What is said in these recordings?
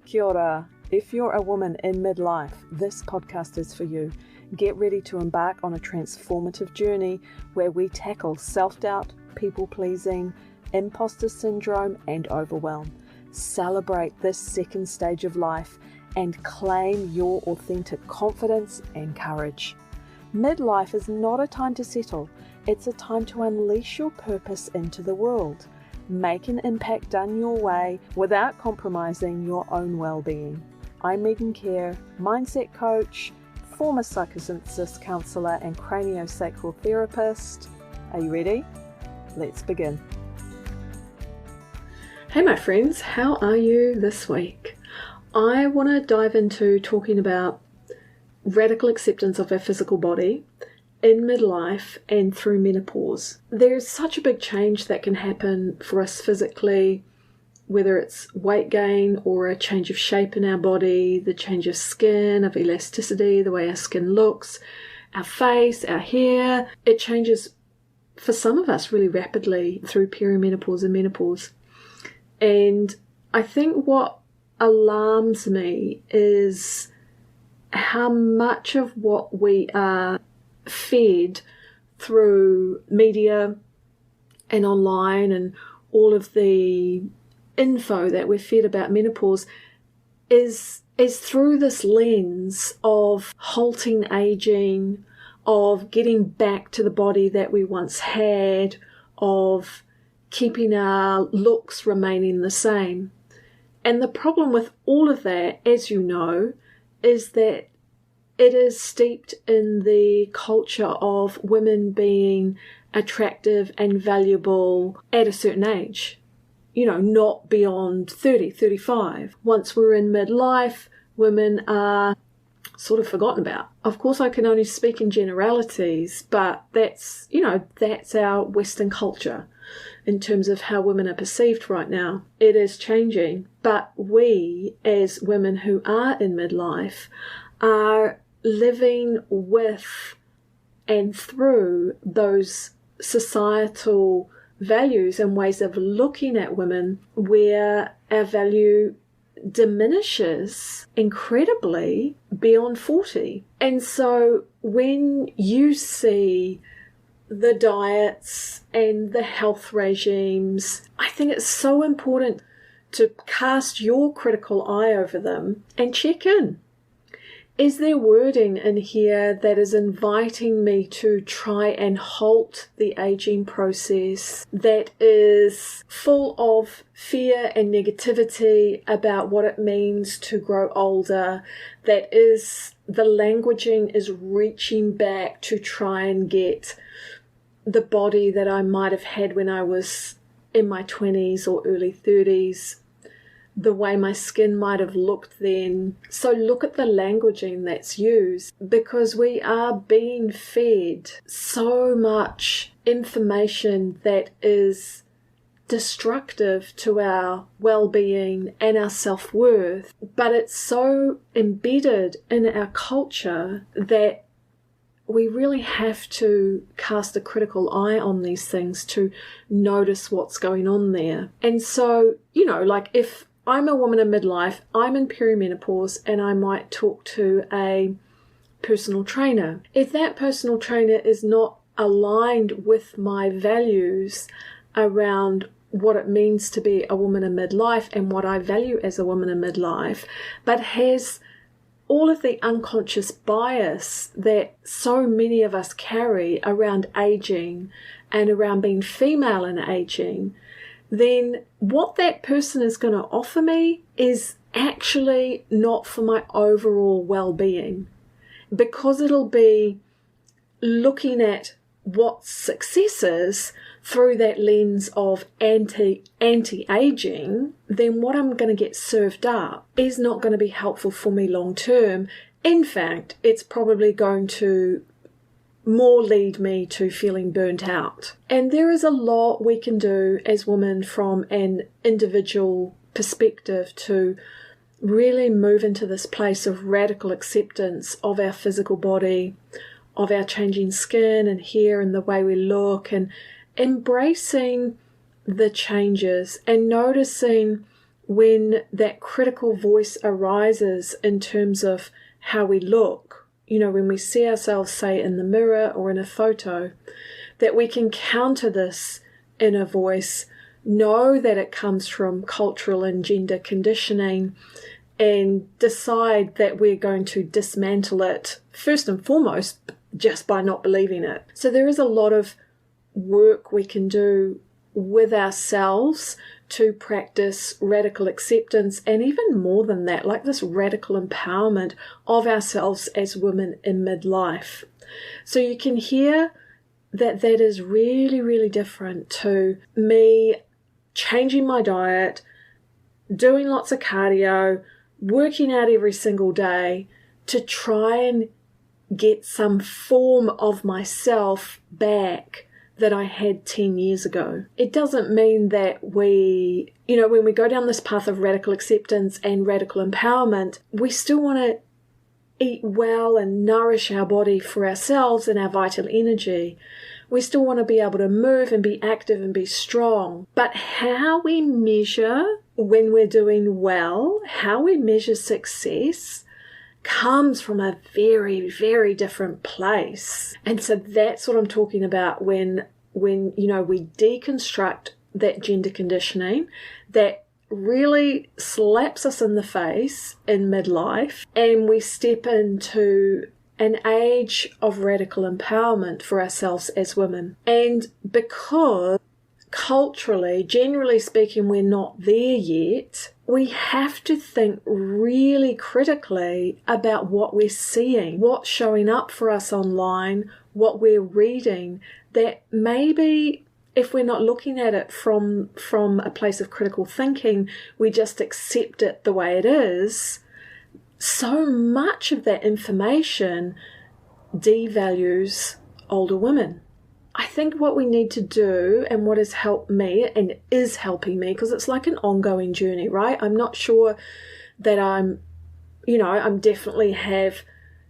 Kia ora. If you're a woman in midlife, this podcast is for you. Get ready to embark on a transformative journey where we tackle self-doubt, people-pleasing, imposter syndrome, and overwhelm. Celebrate this second stage of life and claim your authentic confidence and courage. Midlife is not a time to settle. It's a time to unleash your purpose into the world. Make an impact done your way without compromising your own well-being. I'm Megan Kerr, mindset coach, former psychosynthesis counsellor and craniosacral therapist. Are you ready? Let's begin. Hey my friends, how are you this week? I want to dive into talking about radical acceptance of our physical body in midlife and through menopause. There's such a big change that can happen for us physically, whether it's weight gain or a change of shape in our body, the change of skin, of elasticity, the way our skin looks, our face, our hair. It changes for some of us really rapidly through perimenopause and menopause. And I think what alarms me is how much of what we are fed through media and online and all of the info that we're fed about menopause is through this lens of halting aging, of getting back to the body that we once had, of keeping our looks remaining the same. And the problem with all of that, as you know, is that it is steeped in the culture of women being attractive and valuable at a certain age. You know, not beyond 30, 35. Once we're in midlife, women are sort of forgotten about. Of course, I can only speak in generalities, but that's our Western culture in terms of how women are perceived right now. It is changing, but we, as women who are in midlife, are living with and through those societal values and ways of looking at women where our value diminishes incredibly beyond 40. And so when you see the diets and the health regimes, I think it's so important to cast your critical eye over them and check in. Is there wording in here that is inviting me to try and halt the aging process, that is full of fear and negativity about what it means to grow older, that is the languaging is reaching back to try and get the body that I might have had when I was in my 20s or early 30s, the way my skin might have looked then. So look at the languaging that's used, because we are being fed so much information that is destructive to our well-being and our self-worth, but it's so embedded in our culture that we really have to cast a critical eye on these things to notice what's going on there. And so, like if I'm a woman in midlife, I'm in perimenopause, and I might talk to a personal trainer. If that personal trainer is not aligned with my values around what it means to be a woman in midlife and what I value as a woman in midlife, but has all of the unconscious bias that so many of us carry around aging and around being female in aging, then what that person is going to offer me is actually not for my overall well-being, because it'll be looking at what success is through that lens of anti-aging. Then what I'm going to get served up is not going to be helpful for me long term. In fact, it's probably going to more lead me to feeling burnt out. And there is a lot we can do as women from an individual perspective to really move into this place of radical acceptance of our physical body, of our changing skin and hair and the way we look, and embracing the changes and noticing when that critical voice arises in terms of how we look, when we see ourselves, say, in the mirror or in a photo, that we can counter this inner voice, know that it comes from cultural and gender conditioning, and decide that we're going to dismantle it, first and foremost, just by not believing it. So there is a lot of work we can do with ourselves to practice radical acceptance, and even more than that, like this radical empowerment of ourselves as women in midlife. So you can hear that is really, really different to me changing my diet, doing lots of cardio, working out every single day to try and get some form of myself back that I had 10 years ago. It doesn't mean that we, when we go down this path of radical acceptance and radical empowerment, we still want to eat well and nourish our body for ourselves and our vital energy. We still want to be able to move and be active and be strong. But how we measure when we're doing well, how we measure success, comes from a very, very different place. And so that's what I'm talking about when we deconstruct that gender conditioning that really slaps us in the face in midlife, and we step into an age of radical empowerment for ourselves as women. And because culturally, generally speaking, we're not there yet, we have to think really critically about what we're seeing, what's showing up for us online, what we're reading, that maybe if we're not looking at it from a place of critical thinking, we just accept it the way it is. So much of that information devalues older women. I think what we need to do, and what has helped me and is helping me, because it's like an ongoing journey, right? I'm not sure that I'm definitely have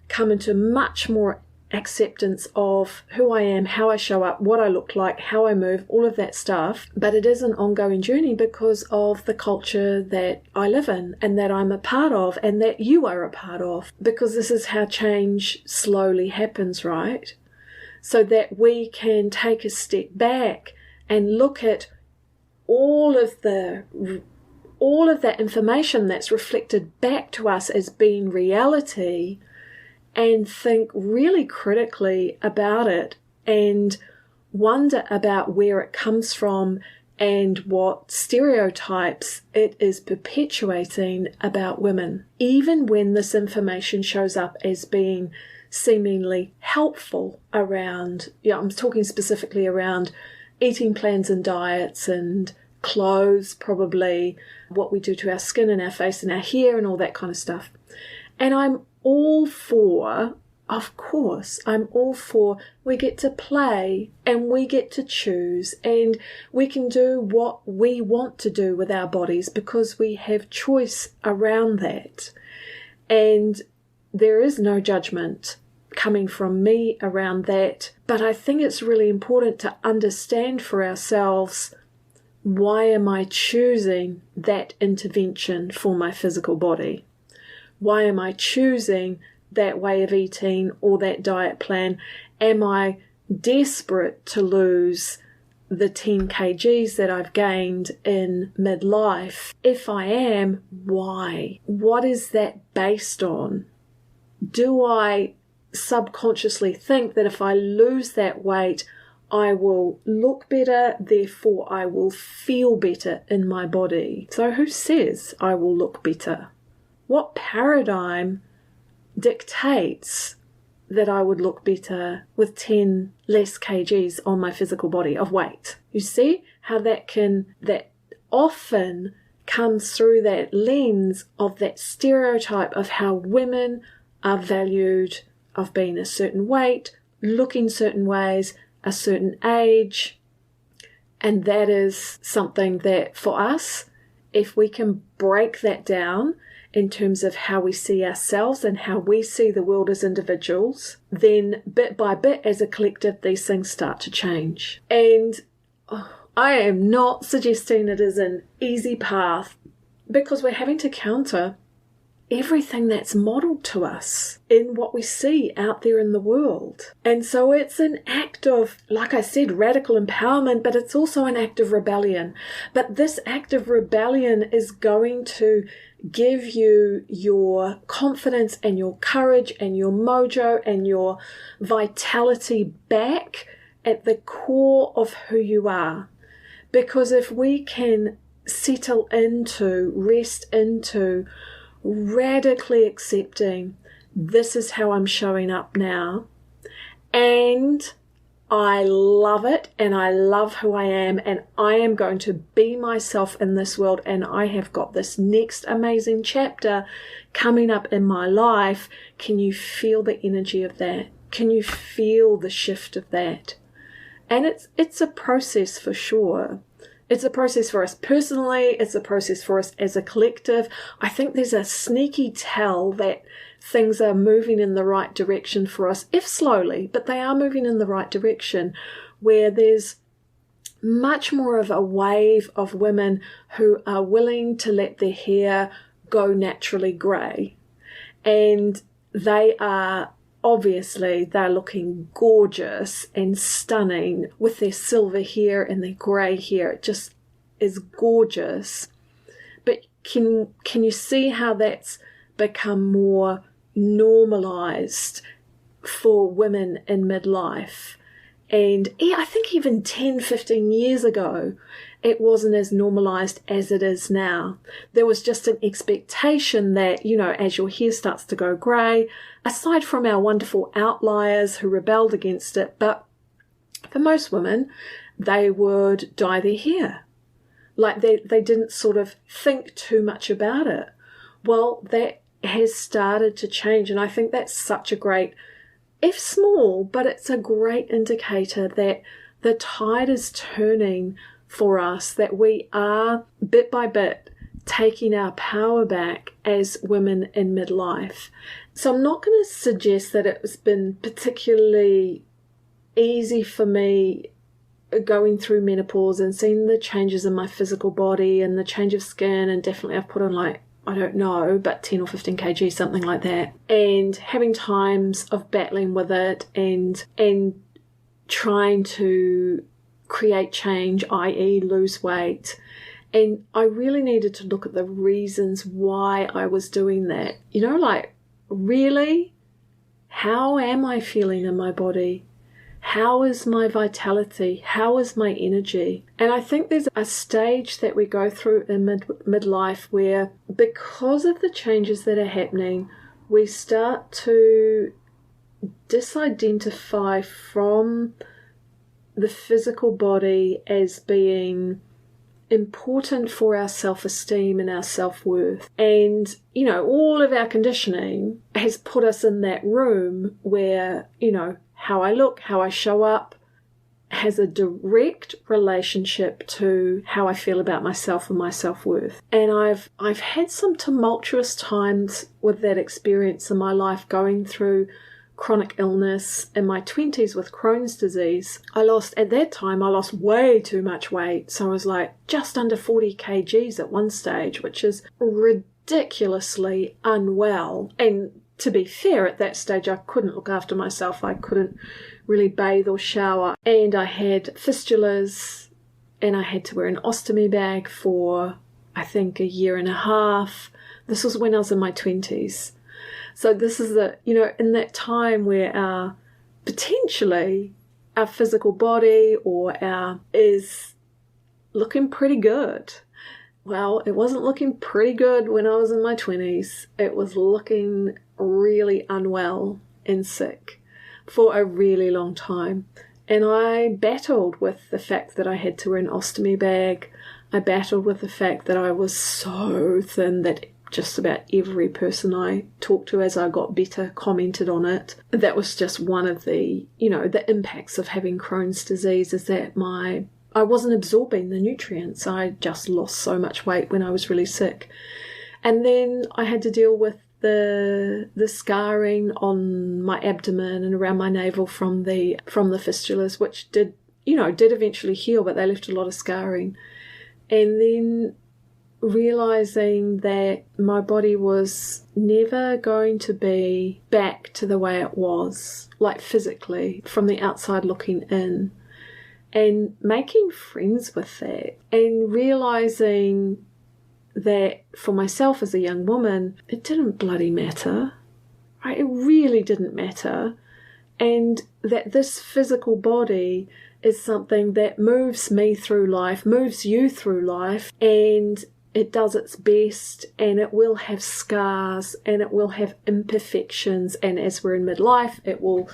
come into much more acceptance of who I am, how I show up, what I look like, how I move, all of that stuff. But it is an ongoing journey because of the culture that I live in and that I'm a part of and that you are a part of, because this is how change slowly happens, right? So that we can take a step back and look at all of that information that's reflected back to us as being reality, and think really critically about it and wonder about where it comes from and what stereotypes it is perpetuating about women. Even when this information shows up as being seemingly helpful around, I'm talking specifically around eating plans and diets and clothes, probably what we do to our skin and our face and our hair and all that kind of stuff. And I'm all for, of course, we get to play and we get to choose and we can do what we want to do with our bodies because we have choice around that. And there is no judgment coming from me around that. But I think it's really important to understand for ourselves, why am I choosing that intervention for my physical body? Why am I choosing that way of eating or that diet plan? Am I desperate to lose the 10 kgs that I've gained in midlife? If I am, why? What is that based on? Do I subconsciously think that if I lose that weight, I will look better, therefore I will feel better in my body? So who says I will look better? What paradigm dictates that I would look better with 10 less kgs on my physical body of weight? You see how that often comes through that lens of that stereotype of how women are valued, of being a certain weight, looking certain ways, a certain age. And that is something that for us, if we can break that down in terms of how we see ourselves and how we see the world as individuals, then bit by bit as a collective, these things start to change. And I am not suggesting it is an easy path. because we're having to counter everything that's modeled to us in what we see out there in the world. And so it's an act of, like I said, radical empowerment, but it's also an act of rebellion. But this act of rebellion is going to give you your confidence and your courage and your mojo and your vitality back at the core of who you are. Because if we can settle into, rest into, radically accepting, this is how I'm showing up now, and I love it, and I love who I am, and I am going to be myself in this world, and I have got this next amazing chapter coming up in my life. Can you feel the energy of that? Can you feel the shift of that? And it's a process for sure. It's a process for us personally. It's a process for us as a collective. I think there's a sneaky tell that things are moving in the right direction for us, if slowly, but they are moving in the right direction, where there's much more of a wave of women who are willing to let their hair go naturally grey. And they are obviously, they're looking gorgeous and stunning with their silver hair and their grey hair. It just is gorgeous. But can you see how that's become more normalised for women in midlife? And I think even 10, 15 years ago, it wasn't as normalised as it is now. There was just an expectation that, as your hair starts to go grey, aside from our wonderful outliers who rebelled against it, but for most women, they would dye their hair. Like they didn't sort of think too much about it. Well, that has started to change, and I think that's such a great, if small, but it's a great indicator that the tide is turning for us, that we are bit by bit taking our power back as women in midlife. So I'm not going to suggest that it's been particularly easy for me going through menopause and seeing the changes in my physical body and the change of skin, and definitely I've put on I don't know, but 10 or 15 kg, something like that, and having times of battling with it and trying to create change, i.e. lose weight. And I really needed to look at the reasons why I was doing that. Really? How am I feeling in my body? How is my vitality? How is my energy? And I think there's a stage that we go through in midlife where, because of the changes that are happening, we start to disidentify from the physical body as being important for our self-esteem and our self-worth. And, all of our conditioning has put us in that room where, how I look, how I show up has a direct relationship to how I feel about myself and my self-worth. And I've had some tumultuous times with that experience in my life, going through chronic illness in my 20s with Crohn's disease. At that time, I lost way too much weight. So I was just under 40 kgs at one stage, which is ridiculously unwell. And to be fair, at that stage, I couldn't look after myself. I couldn't really bathe or shower. And I had fistulas, and I had to wear an ostomy bag for, I think, a year and a half. This was when I was in my 20s. So this is in that time where potentially our physical body is looking pretty good. Well, it wasn't looking pretty good when I was in my 20s. It was looking really unwell and sick for a really long time. And I battled with the fact that I had to wear an ostomy bag. I battled with the fact that I was so thin that just about every person I talked to as I got better commented on it. That was just one of the, the impacts of having Crohn's disease, is that I wasn't absorbing the nutrients. I just lost so much weight when I was really sick. And then I had to deal with the scarring on my abdomen and around my navel from the fistulas, which did eventually heal, but they left a lot of scarring. And then realizing that my body was never going to be back to the way it was, like physically, from the outside looking in, and making friends with that, and realizing that for myself as a young woman, it didn't bloody matter, right? It really didn't matter, and that this physical body is something that moves me through life, moves you through life, and it does its best, and it will have scars, and it will have imperfections, and as we're in midlife, it will,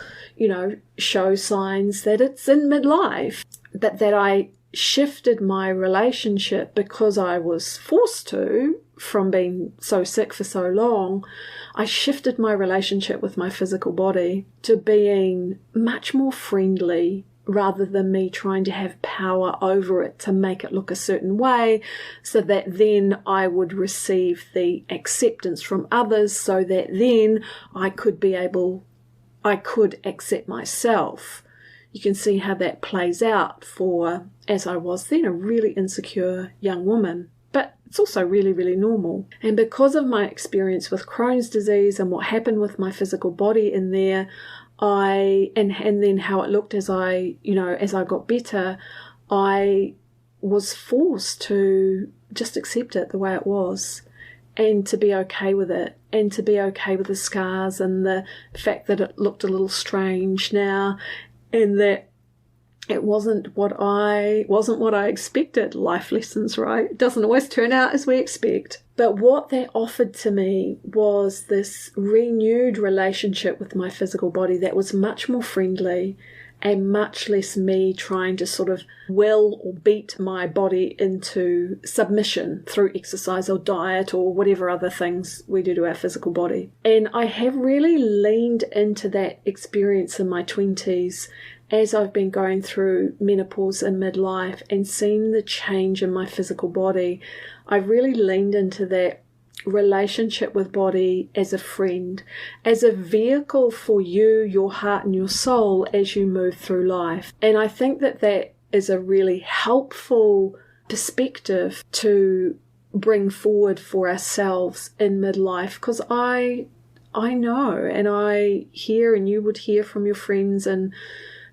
show signs that it's in midlife. But that I shifted my relationship because I was forced to, from being so sick for so long, I shifted my relationship with my physical body to being much more friendly, rather than me trying to have power over it to make it look a certain way, so that then I would receive the acceptance from others, so that then I could accept myself. You can see how that plays out for, as I was then, a really insecure young woman. But it's also really, really normal. And because of my experience with Crohn's disease and what happened with my physical body in there, and then how it looked as I got better, I was forced to just accept it the way it was, and to be okay with it, and to be okay with the scars and the fact that it looked a little strange now, and that it wasn't what I expected. Life lessons, right? It doesn't always turn out as we expect. But what that offered to me was this renewed relationship with my physical body that was much more friendly, and much less me trying to sort of will or beat my body into submission through exercise or diet or whatever other things we do to our physical body. And I have really leaned into that experience in my 20s as I've been going through menopause and midlife and seen the change in my physical body. I've really leaned into that relationship with body as a friend, as a vehicle for you, your heart and your soul as you move through life. And I think that that is a really helpful perspective to bring forward for ourselves in midlife, because I know, and I hear, and you would hear from your friends and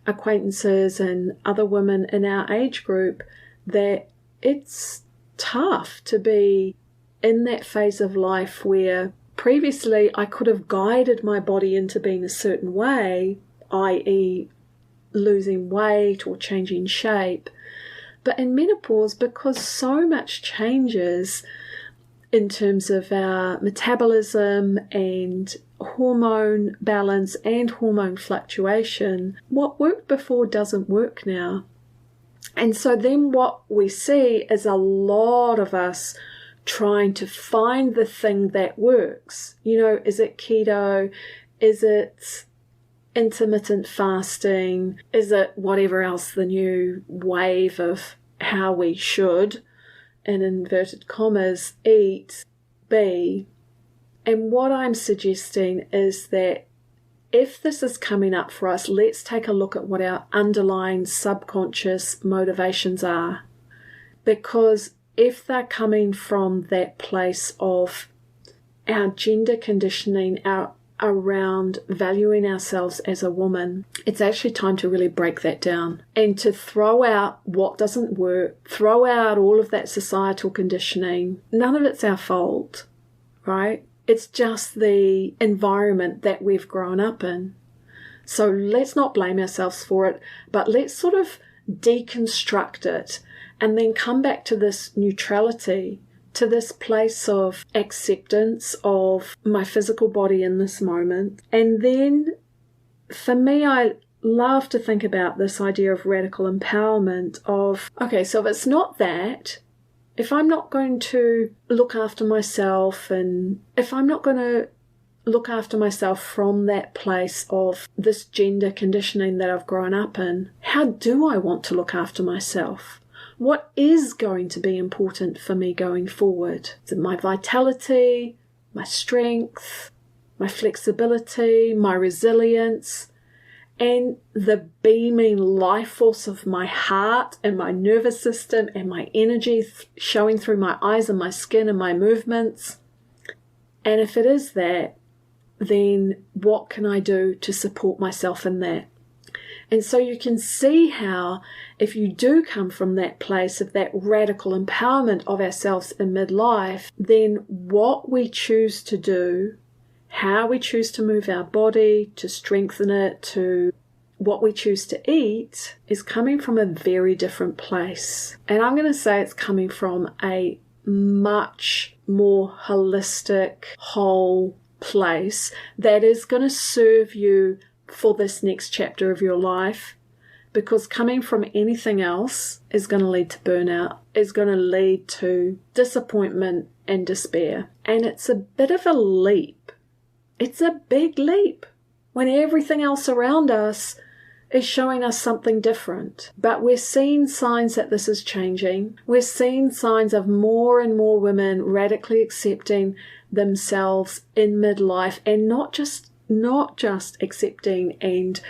acquaintances and other women in our age group, that it's tough to be in that phase of life where previously I could have guided my body into being a certain way, i.e. losing weight or changing shape. But in menopause, because so much changes in terms of our metabolism and hormone balance and hormone fluctuation, what worked before doesn't work now. And so then what we see is a lot of us trying to find the thing that works. Is it keto? Is it intermittent fasting? Is it whatever else the new wave of how we should, in inverted commas, eat, be? And what I'm suggesting is that if this is coming up for us, let's take a look at what our underlying subconscious motivations are. Because if they're coming from that place of our gender conditioning, around valuing ourselves as a woman, it's actually time to really break that down and to throw out what doesn't work, throw out all of that societal conditioning. None of it's our fault, right? It's just the environment that we've grown up in. So let's not blame ourselves for it, but let's sort of deconstruct it and then come back to this neutrality, to this place of acceptance of my physical body in this moment. And then for me, I love to think about this idea of radical empowerment of, okay, so if it's not that, if I'm not going to look after myself, and if I'm not going to look after myself from that place of this gender conditioning that I've grown up in, how do I want to look after myself? What is going to be important for me going forward? Is it my vitality, my strength, my flexibility, my resilience? and the beaming life force of my heart and my nervous system and my energy showing through my eyes and my skin and my movements? And if it is that, then what can I do to support myself in that? And so you can see how if you do come from that place of that radical empowerment of ourselves in midlife, then what we choose to do, how we choose to move our body, to strengthen it, to what we choose to eat, is coming from a very different place. And I'm going to say it's coming from a much more holistic, whole place that is going to serve you for this next chapter of your life, because coming from anything else is going to lead to burnout, is going to lead to disappointment and despair. And it's a bit of a leap. It's a big leap when everything else around us is showing us something different. But we're seeing signs that this is changing. We're seeing signs of more and more women radically accepting themselves in midlife, and not just accepting and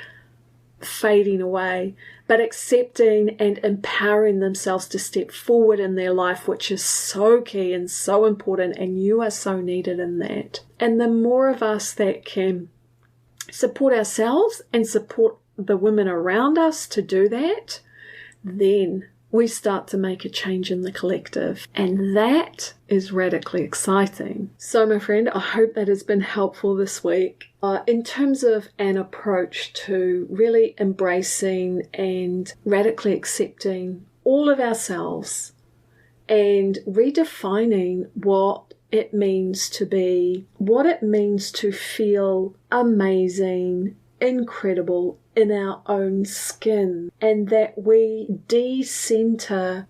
fading away, but accepting and empowering themselves to step forward in their life, which is so key and so important, and you are so needed in that. And the more of us that can support ourselves and support the women around us to do that, then we start to make a change in the collective. And that is radically exciting. So my friend, I hope that has been helpful this week in terms of an approach to really embracing and radically accepting all of ourselves and redefining what it means to be, what it means to feel amazing, incredible in our own skin, and that we de-center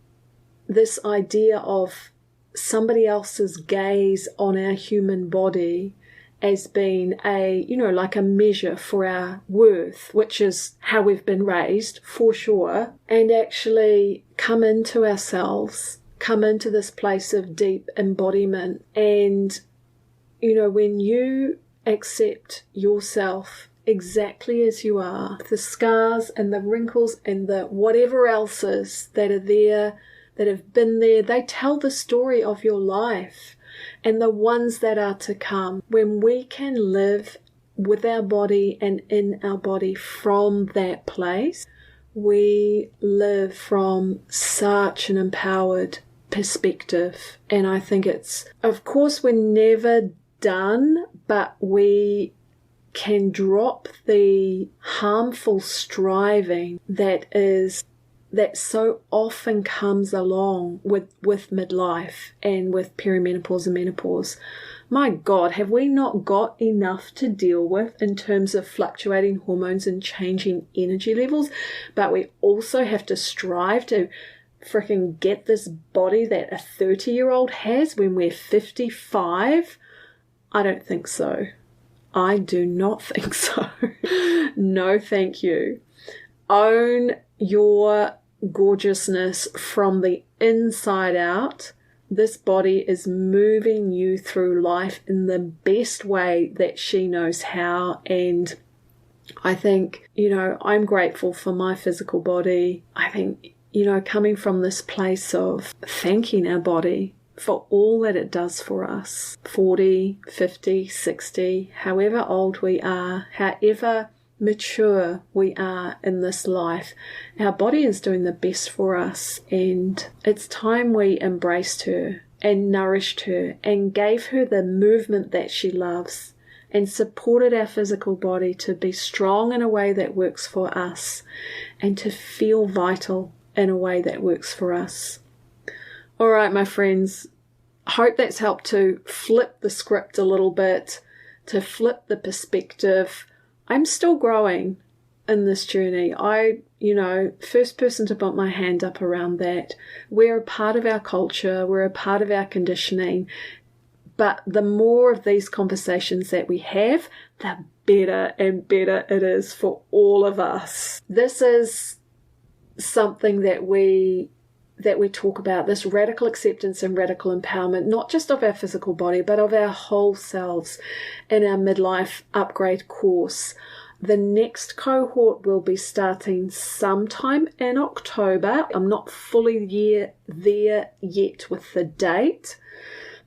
this idea of somebody else's gaze on our human body as being like a measure for our worth, which is how we've been raised for sure, and actually come into ourselves, come into this place of deep embodiment. And when you accept yourself exactly as you are, the scars and the wrinkles and the whatever else is that are there, that have been there, they tell the story of your life and the ones that are to come. When we can live with our body and in our body from that place, we live from such an empowered perspective. And I think it's, of course, we're never done, but we can drop the harmful striving that so often comes along with midlife and with perimenopause and menopause. My God, have we not got enough to deal with in terms of fluctuating hormones and changing energy levels? But we also have to strive to freaking get this body that a 30-year-old has when we're 55? I don't think so. I do not think so. No, thank you. Own your gorgeousness from the inside out. This body is moving you through life in the best way that she knows how. And I think, I'm grateful for my physical body. I think, coming from this place of thanking our body for all that it does for us, 40, 50, 60, however old we are, however mature we are in this life, our body is doing the best for us, and it's time we embraced her and nourished her and gave her the movement that she loves and supported our physical body to be strong in a way that works for us and to feel vital in a way that works for us. All right, my friends, I hope that's helped to flip the script a little bit, to flip the perspective. I'm still growing in this journey. First person to bump my hand up around that. We're a part of our culture. We're a part of our conditioning. But the more of these conversations that we have, the better and better it is for all of us. This is something that we talk about, this radical acceptance and radical empowerment, not just of our physical body, but of our whole selves in our midlife upgrade course. The next cohort will be starting sometime in October. I'm not fully there yet with the date,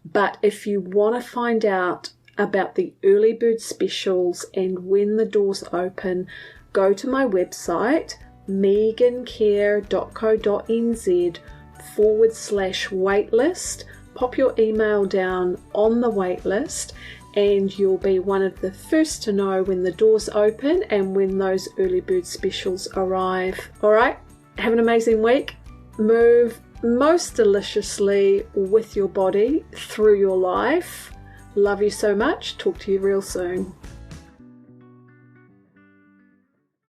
but if you want to find out about the early bird specials and when the doors open, go to my website, megancare.co.nz/waitlist. Pop your email down on the waitlist, and you'll be one of the first to know when the doors open and when those early bird specials arrive. All right, have an amazing week. Move most deliciously with your body through your life. Love you so much. Talk to you real soon.